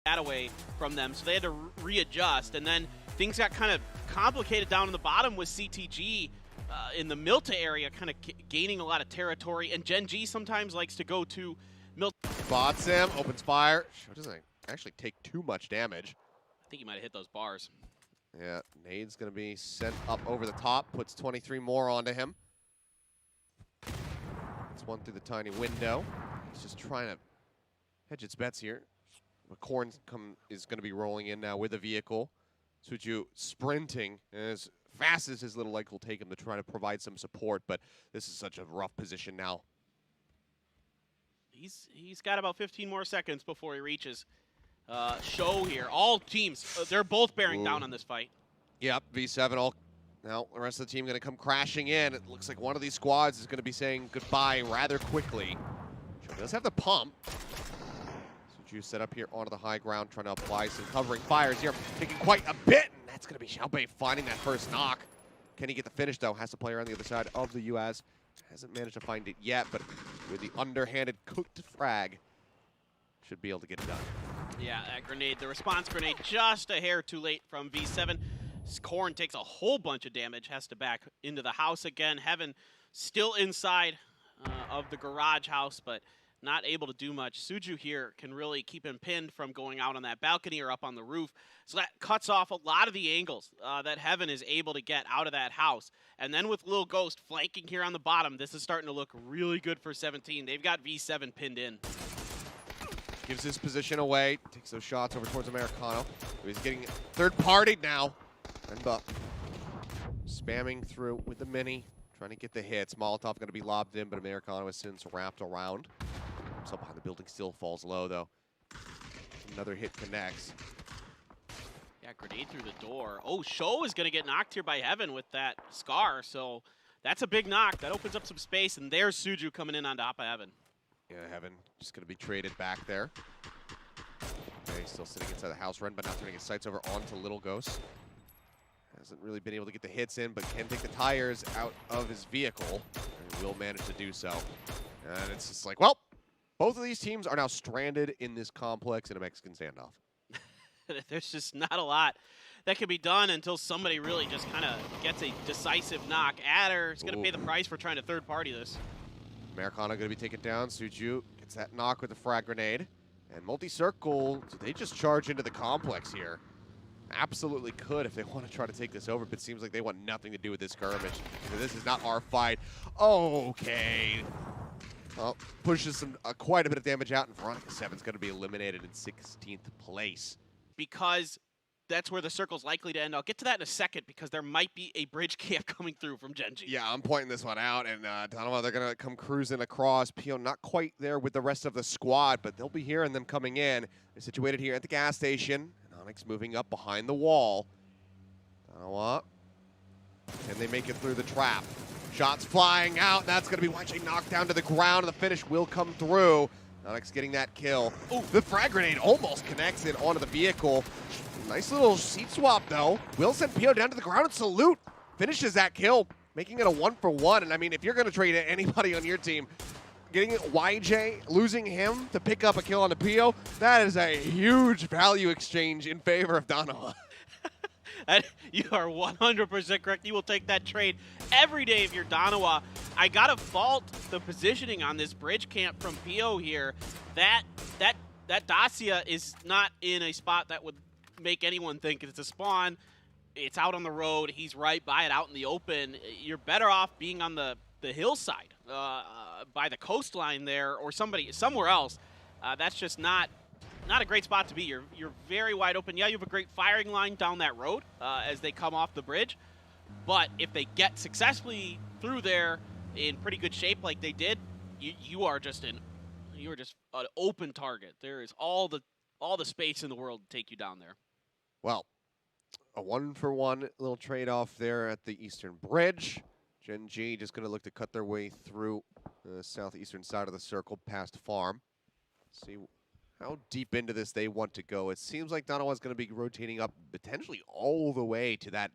that away from them, so they had to readjust, and then things got kind of complicated down in the bottom with CTG in the Milta area, kind of gaining a lot of territory, and Gen.G sometimes likes to go to Milta. Spots him, opens fire. Doesn't actually take too much damage. I think he might have hit those bars. Yeah, nade's gonna be sent up over the top, puts 23 more onto him. It's one through the tiny window. He's just trying to hedge its bets here. McCorn is going to be rolling in now with a vehicle. Suju sprinting as fast as his little leg will take him to try to provide some support, but this is such a rough position now. He's got about 15 more seconds before he reaches Show here. All teams, they're both bearing down on this fight. Yep, V7 all. Now the rest of the team going to come crashing in. It looks like one of these squads is going to be saying goodbye rather quickly. Show does have the pump. Suju set up here onto the high ground, trying to apply some covering fires here, taking quite a bit, and that's going to be Xiaobei finding that first knock. Can he get the finish, though? Has to play around the other side of the US. Hasn't managed to find it yet, but with the underhanded cooked frag, should be able to get it done. Yeah, that grenade, the response grenade, just a hair too late from V7. Korn takes a whole bunch of damage, has to back into the house again. Heaven still inside of the garage house, but not able to do much. Suju here can really keep him pinned from going out on that balcony or up on the roof. So that cuts off a lot of the angles that Heaven is able to get out of that house. And then with Lil Ghost flanking here on the bottom, this is starting to look really good for 17. They've got V7 pinned in. Gives his position away, takes those shots over towards Americano. He's getting third-partied now. And Buck spamming through with the mini, trying to get the hits. Molotov going to be lobbed in, but Americano has since wrapped around. Up behind the building, still falls low though. Another hit connects. Yeah, grenade through the door. Oh, Show is going to get knocked here by Heaven with that Scar, so that's a big knock. That opens up some space, and there's Suju coming in on top of Heaven. Yeah, Heaven just going to be traded back there. Okay, still sitting inside the house run, but now turning his sights over onto Little Ghost. Hasn't really been able to get the hits in, but can take the tires out of his vehicle, and will manage to do so. And it's just like, well, both of these teams are now stranded in this complex in a Mexican standoff. There's just not a lot that can be done until somebody really just kind of gets a decisive knock. Adder is going to pay the price for trying to third-party this. Americano going to be taken down. Suju gets that knock with the frag grenade. And multi-circle, they just charge into the complex here. Absolutely could if they want to try to take this over, but it seems like they want nothing to do with this skirmish. This is not our fight. Okay. Well, pushes some quite a bit of damage out in front. Seven's going to be eliminated in 16th place. Because that's where the circle's likely to end. I'll get to that in a second because there might be a bridge camp coming through from Gen.G. Yeah, I'm pointing this one out, and Danawa, they're going to come cruising across. Pio not quite there with the rest of the squad, but they'll be hearing them coming in. They're situated here at the gas station. Inonix moving up behind the wall. Danawa, can they make it through the trap? Shots flying out. That's going to be watching knocked down to the ground, and the finish will come through. Inonix getting that kill. Ooh, the frag grenade almost connects it onto the vehicle. Nice little seat swap, though. Will send Pio down to the ground and salute. Finishes that kill, making it a 1-for-1. And I mean, if you're going to trade anybody on your team, getting YJ, losing him to pick up a kill on the Pio, that is a huge value exchange in favor of Danawa. You are 100% correct. You will take that trade every day if you're Danawa. I gotta fault the positioning on this bridge camp from Pio here. That Dacia is not in a spot that would make anyone think it's a spawn. It's out on the road. He's right by it, out in the open. You're better off being on the hillside, by the coastline there, or somewhere else. That's just not a great spot to be. You're very wide open. Yeah, you have a great firing line down that road as they come off the bridge. But if they get successfully through there in pretty good shape like they did, you are just an open target. There is all the space in the world to take you down there. Well, a 1-for-1 little trade-off there at the eastern bridge. Gen.G just going to look to cut their way through the southeastern side of the circle past farm. See how deep into this they want to go. It seems like Danawa's going to be rotating up potentially all the way to that.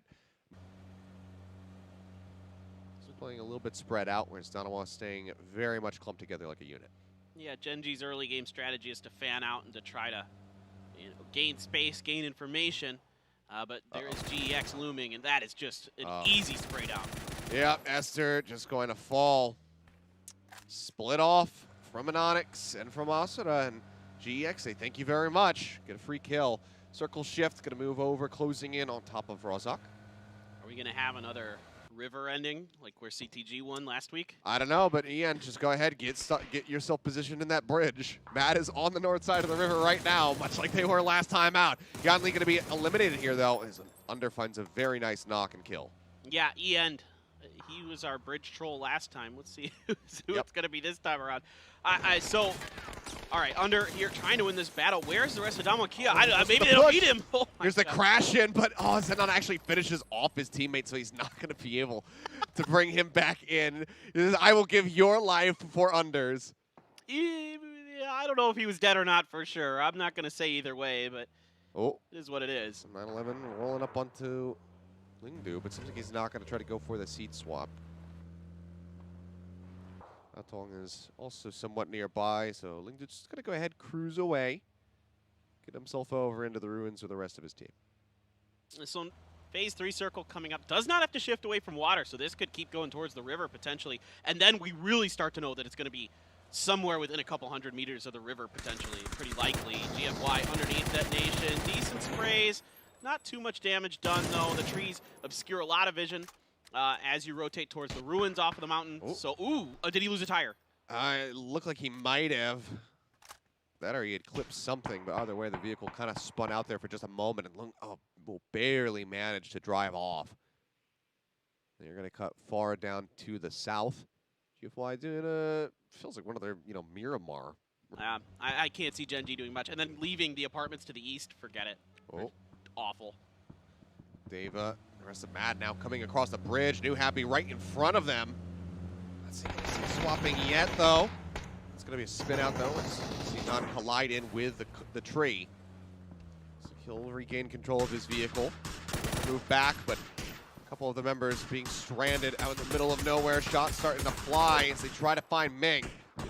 So playing a little bit spread out, whereas Danawa staying very much clumped together like a unit. Yeah, Gen.G's early game strategy is to fan out and to try to, gain space, gain information. But there is GEX looming, and that is just an easy spray down. Yeah, Esther just going to fall. Split off from Inonix and from Asura, and GEX say thank you very much. Get a free kill. Circle shift, going to move over, closing in on top of Rozak. Are we going to have another river ending, like where CTG won last week? I don't know, but EEN, just go ahead, get yourself positioned in that bridge. Matt is on the north side of the river right now, much like they were last time out. Yanli going to be eliminated here, though, as Under finds a very nice knock and kill. Yeah, EEND. He was our bridge troll last time. Let's see who it's going to be this time around. So, all right, Under here trying to win this battle. Where's the rest of Danawa Kia? Maybe they don't beat him. Oh Here's the crash in, but Zenon actually finishes off his teammate, so he's not going to be able to bring him back in. I will give your life for Unders. Yeah, I don't know if he was dead or not for sure. I'm not going to say either way, but it is what it is. 9-11 rolling up onto Lingdu, but seems like he's not going to try to go for the seat swap. Atong is also somewhat nearby, so Lingdu's just going to go ahead, cruise away, get himself over into the ruins with the rest of his team. So phase 3 circle coming up. Does not have to shift away from water, so this could keep going towards the river potentially. And then we really start to know that it's going to be somewhere within a couple hundred meters of the river potentially. Pretty likely. GFY underneath detonation. Decent sprays. Not too much damage done, though. The trees obscure a lot of vision as you rotate towards the ruins off of the mountain. So, did he lose a tire? It looked like he might have. That or he had clipped something, but either way, the vehicle kind of spun out there for just a moment and will barely manage to drive off. And you're going to cut far down to the south. GFY doing feels like one of their, Miramar. I can't see Gen.G doing much. And then leaving the apartments to the east, forget it. Awful. DAEVA, the rest of Mad now coming across the bridge. New Happy right in front of them. Not seeing swapping yet, though. It's going to be a spin out, though. Let's see not collide in with the tree. So he'll regain control of his vehicle. Move back, but a couple of the members being stranded out in the middle of nowhere. Shots starting to fly as they try to find Ming.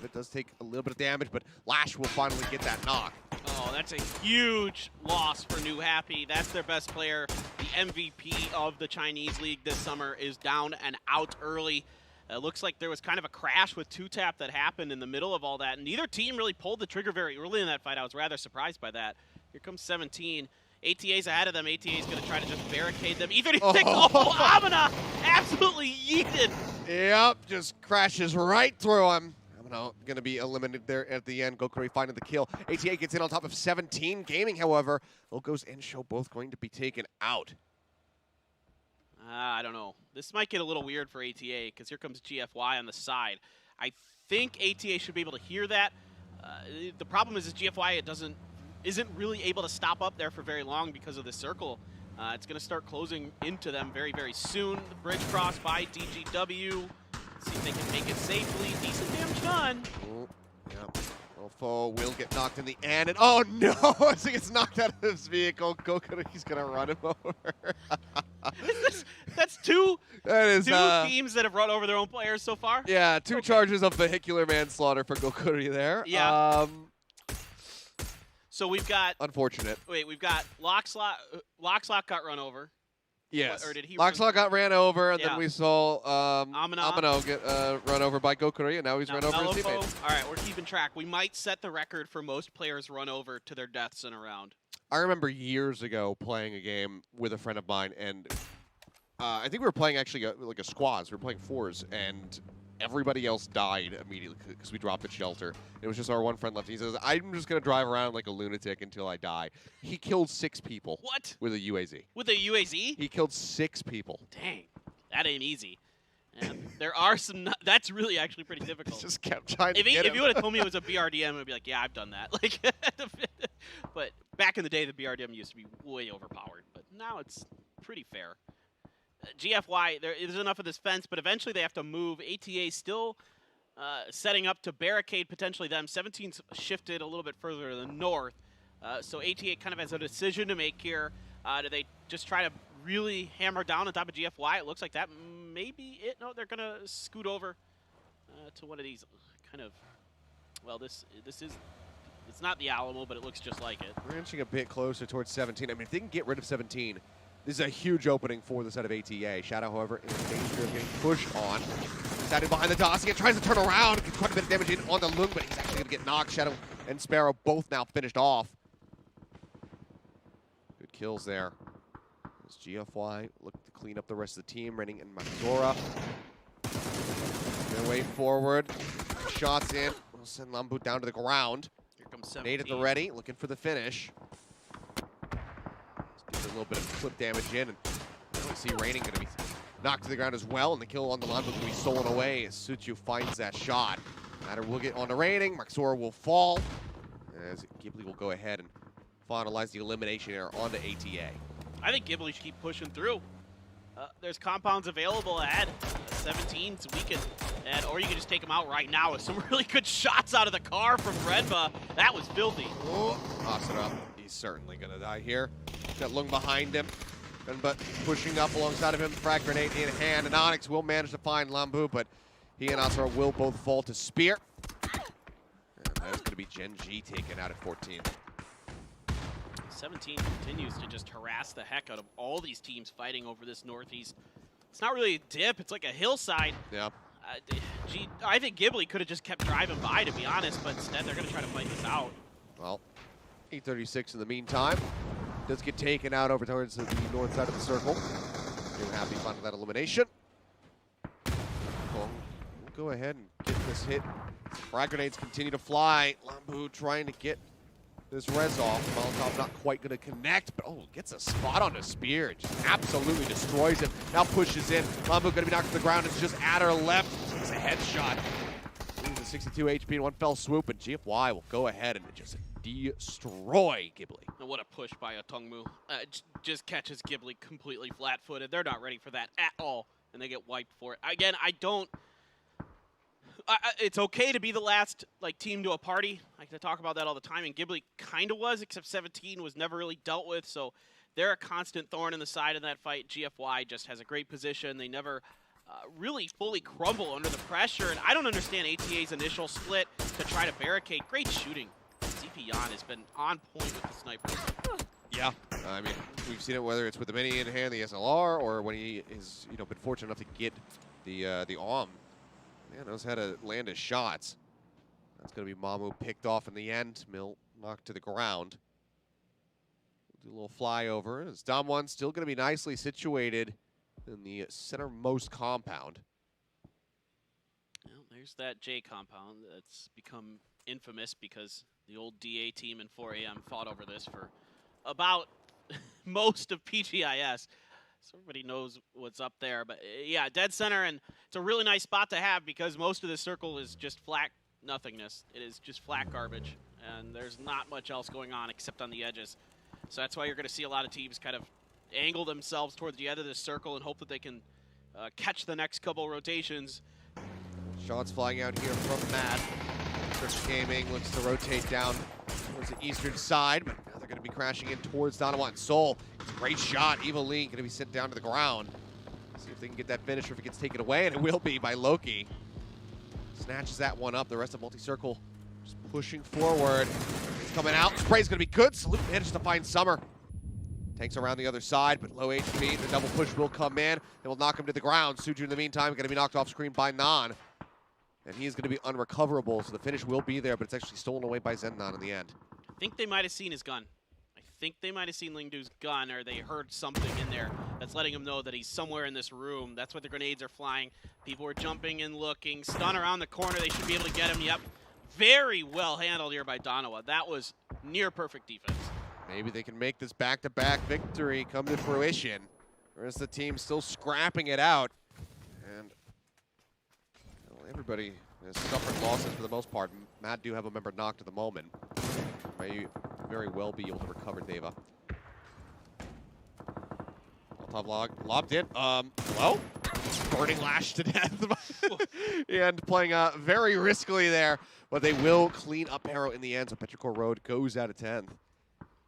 It does take a little bit of damage, but Lash will finally get that knock. Oh, that's a huge loss for New Happy. That's their best player. The MVP of the Chinese League this summer is down and out early. It looks like there was kind of a crash with 2-tap that happened in the middle of all that. And neither team really pulled the trigger very early in that fight. I was rather surprised by that. Here comes 17. ATA's ahead of them. ATA is going to try to just barricade them. Amina absolutely yeeted. Yep, just crashes right through him. Going to be eliminated there at the end. Korea finding the kill. ATA gets in on top of 17. Gaming, however, Locos and Show both going to be taken out. I don't know. This might get a little weird for ATA because here comes GFY on the side. I think ATA should be able to hear that. The problem is GFY isn't really able to stop up there for very long because of the circle. It's going to start closing into them very, very soon. The bridge cross by DGW. See if they can make it safely. Decent damage done. Foe will get knocked in the end. And oh no! As he gets knocked out of his vehicle, he's going to run him over. That's two teams that have run over their own players so far? Yeah, two charges of vehicular manslaughter for Korea there. Yeah. So we've got... Unfortunate. Wait, we've got Lockslot got run over. Yes. Or did he Lockslot got ran over, and then we saw Amino get run over by Korea, and now he's run over his teammate. All right, we're keeping track. We might set the record for most players run over to their deaths in a round. I remember years ago playing a game with a friend of mine, and I think we were playing actually like a squads. We were playing 4s, and everybody else died immediately because we dropped at shelter. It was just our one friend left. He says, I'm just going to drive around like a lunatic until I die. He killed 6 people. What? With a UAZ. With a UAZ? He killed 6 people. Dang. That ain't easy. And there are some... That's really actually pretty difficult. He just kept trying to get him. If you would have told me it was a BRDM, I'd be like, yeah, I've done that. But back in the day, the BRDM used to be way overpowered. But now it's pretty fair. GFY, there is enough of this fence, but eventually they have to move. ATA still setting up to barricade potentially them. 17's shifted a little bit further to the north. So ATA kind of has a decision to make here. Do they just try to really hammer down on top of GFY? It looks like that may be it. No, they're going to scoot over to one of these kind of... Well, this is It's not the Alamo, but it looks just like it. We're inching a bit closer towards 17. I mean, if they can get rid of 17, this is a huge opening for the side of ATA. Shadow, however, is in danger of getting pushed on. Standing behind the Dossier, tries to turn around, gets quite a bit of damage in on the Lung, but he's actually going to get knocked. Shadow and Sparrow both now finished off. Good kills there. As GFY look to clean up the rest of the team. Renning and maczora. Their way forward. Shots in. We'll send Lambu down to the ground. Here comes 17. Nade at the ready, looking for the finish. Let's get a little bit of clip damage in, and we see Raining going to be knocked to the ground as well, and the kill on the Lambu will be stolen away as Suchu finds that shot. Matter will get on the Raining. maczora will fall, as Ghibli will go ahead and finalize the elimination error onto ATA. I think Ghibli should keep pushing through. There's compounds available ahead. 17, so we can, or you can just take them out right now with some really good shots out of the car from Redva. That was filthy. Oh, Asura, he's certainly gonna die here. Got Lung behind him, but pushing up alongside of him, frag grenade in hand, and Inonix will manage to find Lambu, but he and Asura will both fall to spear. And that's gonna be Gen.G taken out at 14. 17 continues to just harass the heck out of all these teams fighting over this northeast. It's not really a dip, it's like a hillside. Yeah. I think Ghibli could have just kept driving by, to be honest, but instead they're going to try to fight this out. Well, 836 in the meantime. Does get taken out over towards the north side of the circle. They're happy finding that elimination. We'll go ahead and get this hit. Frag grenades continue to fly. Lambu trying to get this res off. Molotov not quite going to connect, but gets a spot on the spear. Just absolutely destroys him. Now pushes in. Lambu going to be knocked to the ground. It's just at her left. Takes a headshot. Loses 62 HP in one fell swoop, and GFY will go ahead and just destroy Ghibli. And what a push by a Tongmu. Just catches Ghibli completely flat-footed. They're not ready for that at all, and they get wiped for it. Again, it's okay to be the last team to a party. I can talk about that all the time, and Ghibli kind of was, except 17 was never really dealt with, so they're a constant thorn in the side of that fight. GFY just has a great position. They never really fully crumble under the pressure, and I don't understand ATA's initial split to try to barricade. Great shooting. ZP-Yan has been on point with the snipers. Yeah, I mean, we've seen it whether it's with the mini in hand, the SLR, or when he has been fortunate enough to get the AUM. Man knows how to land his shots. That's going to be Mamu picked off in the end. Mill knocked to the ground. We'll do a little flyover. As Dom1 still going to be nicely situated in the centermost compound. Well, there's that J compound that's become infamous because the old DA team in 4 AM fought over this for about most of PGIS. So everybody knows what's up there. But yeah, dead center, and it's a really nice spot to have because most of the circle is just flat nothingness. It is just flat garbage, and there's not much else going on except on the edges. So that's why you're going to see a lot of teams kind of angle themselves towards the end of this circle and hope that they can catch the next couple rotations. Shots flying out here from Matt. Chris Gaming looks to rotate down towards the eastern side, but now they're going to be crashing in towards Danawa and Seoul. It's a great shot. Evil Lee going to be sent down to the ground. See if they can get that finish or if it gets taken away, and it will be by Loki. Snatches that one up. The rest of multi-circle just pushing forward. It's coming out. Spray's going to be good. Salute manages to find Summer. Tanks around the other side, but low HP. The double push will come in. They will knock him to the ground. Suju, in the meantime, going to be knocked off screen by Nan. And he is going to be unrecoverable, so the finish will be there, but it's actually stolen away by Zennan in the end. I think they might have seen his gun. I think they might have seen Lingdu's gun, or they heard something in there that's letting them know that he's somewhere in this room. That's why the grenades are flying. People are jumping and looking. Stun around the corner. They should be able to get him. Yep. Very well handled here by Danawa. That was near perfect defense. Maybe they can make this back-to-back victory come to fruition. Or is the team still scrapping it out? And well, everybody has suffered losses for the most part. Matt do have a member knocked at the moment. May very well be able to recover DAEVA. Top log lobbed in. Hello? Burning Lash to death. And playing very riskily there, but they will clean up Arrow in the end, so Petrichor Road goes out of 10th.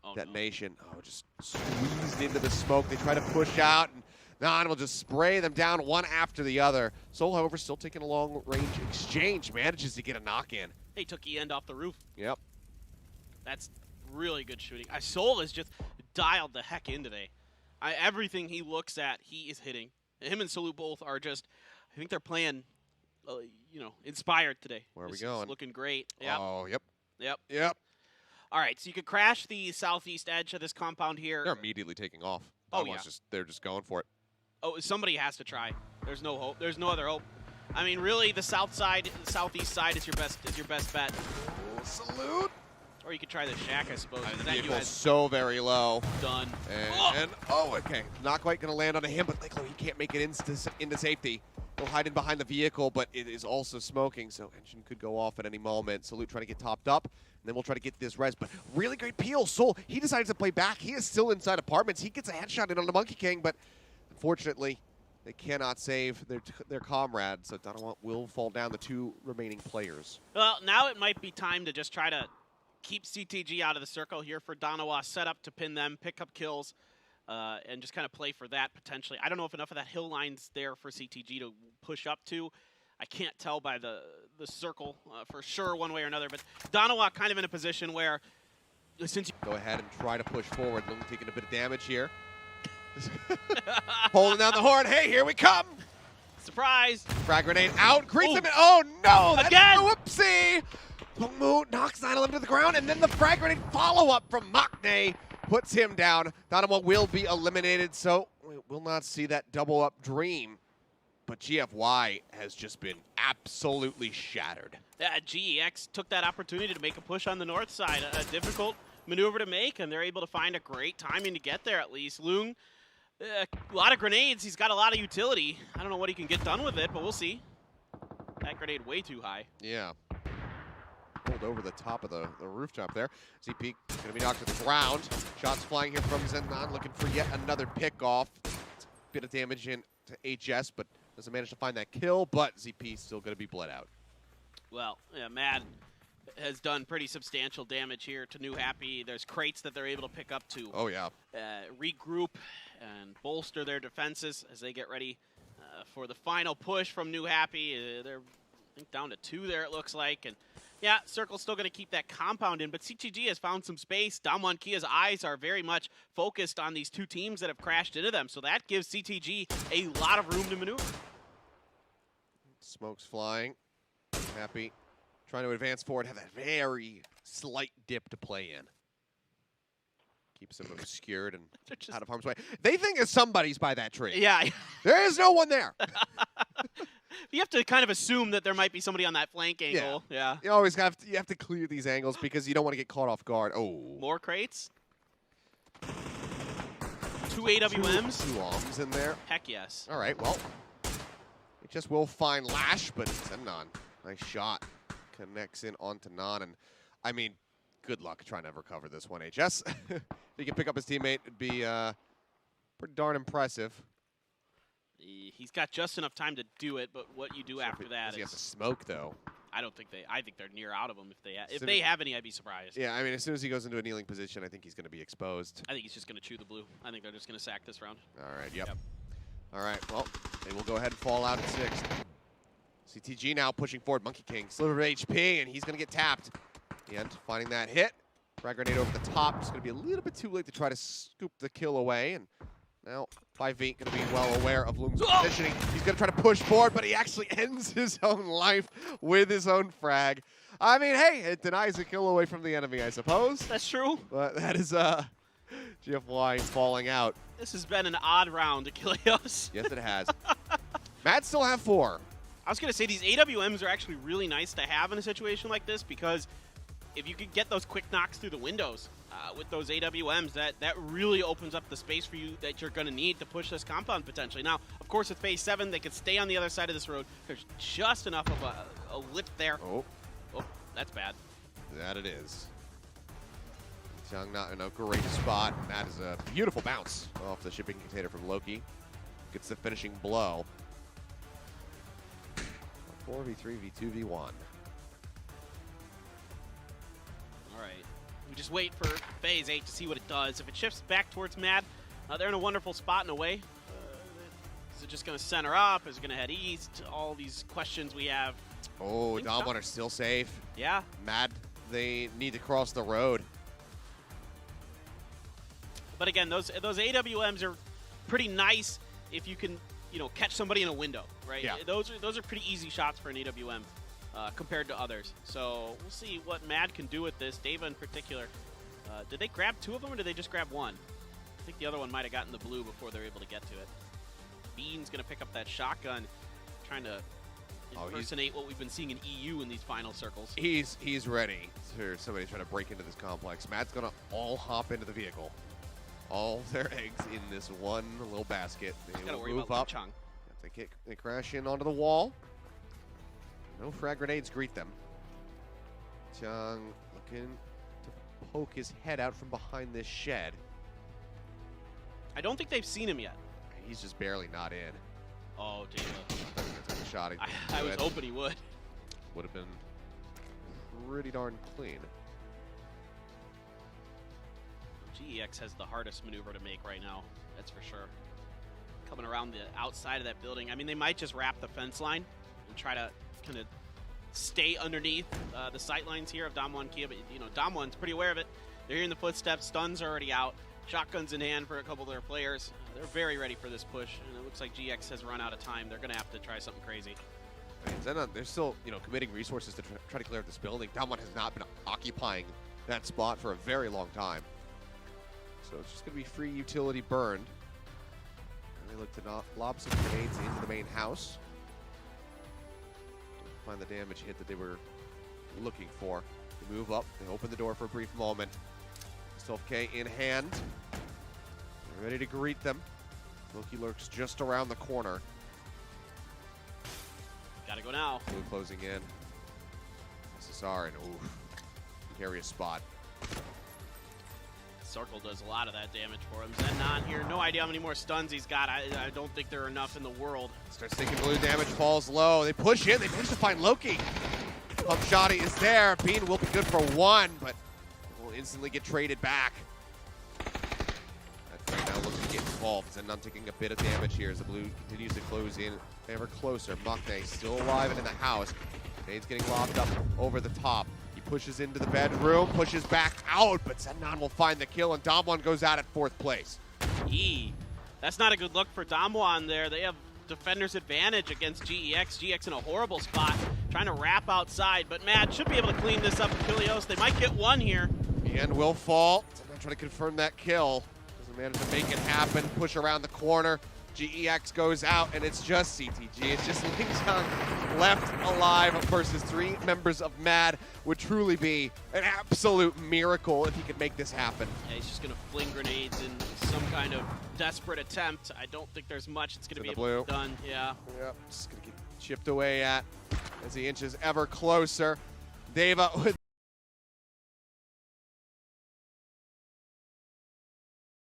Oh, Detonation. No. Oh, just squeezed into the smoke. They try to push out, and Nan will just spray them down one after the other. Seoul, however, still taking a long-range exchange. Manages to get a knock-in. They took EEND off the roof. Yep. That's really good shooting. Seoul is just dialed the heck in today. Everything he looks at, he is hitting. Him and Salute both are just, I think they're playing, you know, inspired today. Where are we going? Looking great. Yep. Oh, yep. Yep. Yep. All right, so you could crash the southeast edge of this compound here. They're immediately taking off. Oh, yeah. They're just going for it. Oh, somebody has to try. There's no hope. There's no other hope. I mean, really, the south side, the southeast side is your best bet. Oh, Salute. Or you could try the shack, I suppose. The vehicle's so very low. Done. And okay. Not quite going to land on him, but luckily he can't make it into safety. He'll hide in behind the vehicle, but it is also smoking, so engine could go off at any moment. Salute trying to get topped up, and then we'll try to get this res. But really great peel. Seoul, he decides to play back. He is still inside apartments. He gets a headshot in on the Monkey King, but unfortunately, they cannot save their comrade, so Danawa will fall down, the two remaining players. Well, now it might be time to just try to keep CTG out of the circle here for Danawa, set up to pin them, pick up kills, and just kind of play for that potentially. I don't know if enough of that hill line's there for CTG to push up to. I can't tell by the circle for sure one way or another, but Danawa kind of in a position where since you go ahead and try to push forward. Lung taking a bit of damage here. Holding down the horn. Hey, here we come. Surprise. Frag grenade out. Greets him. Oh, no. That's again. Whoopsie. Pungmu knocks Nidal to the ground, and then the frag grenade follow-up from Maknae puts him down. Danawa will be eliminated, so we will not see that double-up dream. But GFY has just been absolutely shattered. Yeah, GEX took that opportunity to make a push on the north side. A difficult maneuver to make, and they're able to find a great timing to get there at least. Lung, a lot of grenades. He's got a lot of utility. I don't know what he can get done with it, but we'll see. That grenade way too high. Yeah. Pulled over the top of the rooftop there. ZP going to be knocked to the ground. Shots flying here from Zennan, looking for yet another pick-off. Bit of damage in to HS, but doesn't manage to find that kill, but ZP still going to be bled out. Well, yeah, Mad has done pretty substantial damage here to New Happy. There's crates that they're able to pick up to regroup and bolster their defenses as they get ready for the final push from New Happy. They're I think down to 2 there, it looks like. And yeah, Circle's still going to keep that compound in, but CTG has found some space. Damwon Kia's eyes are very much focused on these two teams that have crashed into them, so that gives CTG a lot of room to maneuver. Smoke's flying. Happy trying to advance forward, have that very slight dip to play in. Keeps them obscured and out of harm's way. They think somebody's by that tree. Yeah. There is no one there. You have to kind of assume that there might be somebody on that flank angle. Yeah. You always have to clear these angles because you don't want to get caught off guard. Oh. More crates. 2 AWMs. Two arms in there. Heck yes. All right, well. It just will find Lash, but Zennan. Nice shot. Connects in onto Nan. And, I mean, good luck trying to recover this one, HS. If he can pick up his teammate, it'd be pretty darn impressive. He's got just enough time to do it, but what you do after that does he have to smoke, though? I think they're near out of them. If they have any, I'd be surprised. Yeah, I mean, as soon as he goes into a kneeling position, I think he's going to be exposed. I think he's just going to chew the blue. I think they're just going to sack this round. All right, yep. All right, well, they will go ahead and fall out at 6. CTG now pushing forward. Monkey King, sliver of HP, and he's going to get tapped. And finding that hit. Frag grenade over the top. It's going to be a little bit too late to try to scoop the kill away. And now 5V going to be well aware of Lung's positioning. He's going to try to push forward, but he actually ends his own life with his own frag. I mean, hey, it denies a kill away from the enemy, I suppose. That's true. But that is GFY falling out. This has been an odd round, Achilles. Yes, it has. Mad still have 4. I was going to say, these AWMs are actually really nice to have in a situation like this because if you could get those quick knocks through the windows with those AWMs, that really opens up the space for you that you're going to need to push this compound potentially. Now, of course, with phase 7, they could stay on the other side of this road. There's just enough of a lip there. Oh, that's bad. That it is. Young not in a great spot. And that is a beautiful bounce off the shipping container from Loki. Gets the finishing blow. 4v3, v2, v1. All right. We just wait for phase 8 to see what it does. If it shifts back towards Mad, they're in a wonderful spot in a way. Is it just going to center up? Is it going to head east? All these questions we have. Oh, Damwon are still safe. Yeah. Mad, they need to cross the road. But again, those AWMs are pretty nice if you can, you know, catch somebody in a window, right? Yeah. Those are pretty easy shots for an AWM compared to others. So we'll see what Mad can do with this. DAEVA in particular. Did they grab 2 of them or did they just grab 1? I think the other one might have gotten the blue before they were able to get to it. Bean's going to pick up that shotgun, trying to impersonate what we've been seeing in EU in these final circles. He's ready for somebody trying to break into this complex. Matt's going to all hop into the vehicle. All their eggs in this one little basket. They will move up. They crash in onto the wall. No frag grenades greet them. Chung looking to poke his head out from behind this shed. I don't think they've seen him yet. He's just barely not in. Oh, DAEVA. Took a shot. I was hoping he would. Would have been pretty darn clean. GEX has the hardest maneuver to make right now, that's for sure. Coming around the outside of that building. I mean, they might just wrap the fence line and try to kind of stay underneath the sight lines here of Danawa and Kia, but you know, Danawa's pretty aware of it. They're hearing the footsteps, stuns are already out, shotguns in hand for a couple of their players. They're very ready for this push, and it looks like GX has run out of time. They're gonna have to try something crazy. I mean, they're still, you know, committing resources to try to clear up this building. Danawa has not been occupying that spot for a very long time. So it's just going to be free utility burned. And they look to lob some grenades into the main house. Don't find the damage hit that they were looking for. They move up. They open the door for a brief moment. K in hand. They're ready to greet them. Loki lurks just around the corner. Gotta go now. Blue closing in. SSR and oof. Precarious spot. Circle does a lot of that damage for him. Zen here, no idea how many more stuns he's got. I don't think there are enough in the world. Starts taking blue damage, falls low. They push in, they manage to find Loki. Pump Shotty is there. Bean will be good for 1, but will instantly get traded back. That right now looks to get involved. Zen taking a bit of damage here as the blue continues to close in ever closer. Mukne still alive and in the house. Nade's getting lobbed up over the top. Pushes into the bedroom, pushes back out, but Zennon will find the kill, and Damwon goes out at 4th place. That's not a good look for Damwon there. They have defender's advantage against GEX. GEX in a horrible spot, trying to wrap outside, but Mad should be able to clean this up with Kilios. They might get 1 here. EEND will fall. Zennon trying to confirm that kill. Doesn't manage to make it happen. Push around the corner. GEX goes out, and it's just CTG. It's just Ling left alive versus 3 members of MAD. Would truly be an absolute miracle if he could make this happen. Yeah, he's just going to fling grenades in some kind of desperate attempt. I don't think there's much it's going to be able to be done. Yeah. Yep, just going to get chipped away at as he inches ever closer. DAEVA with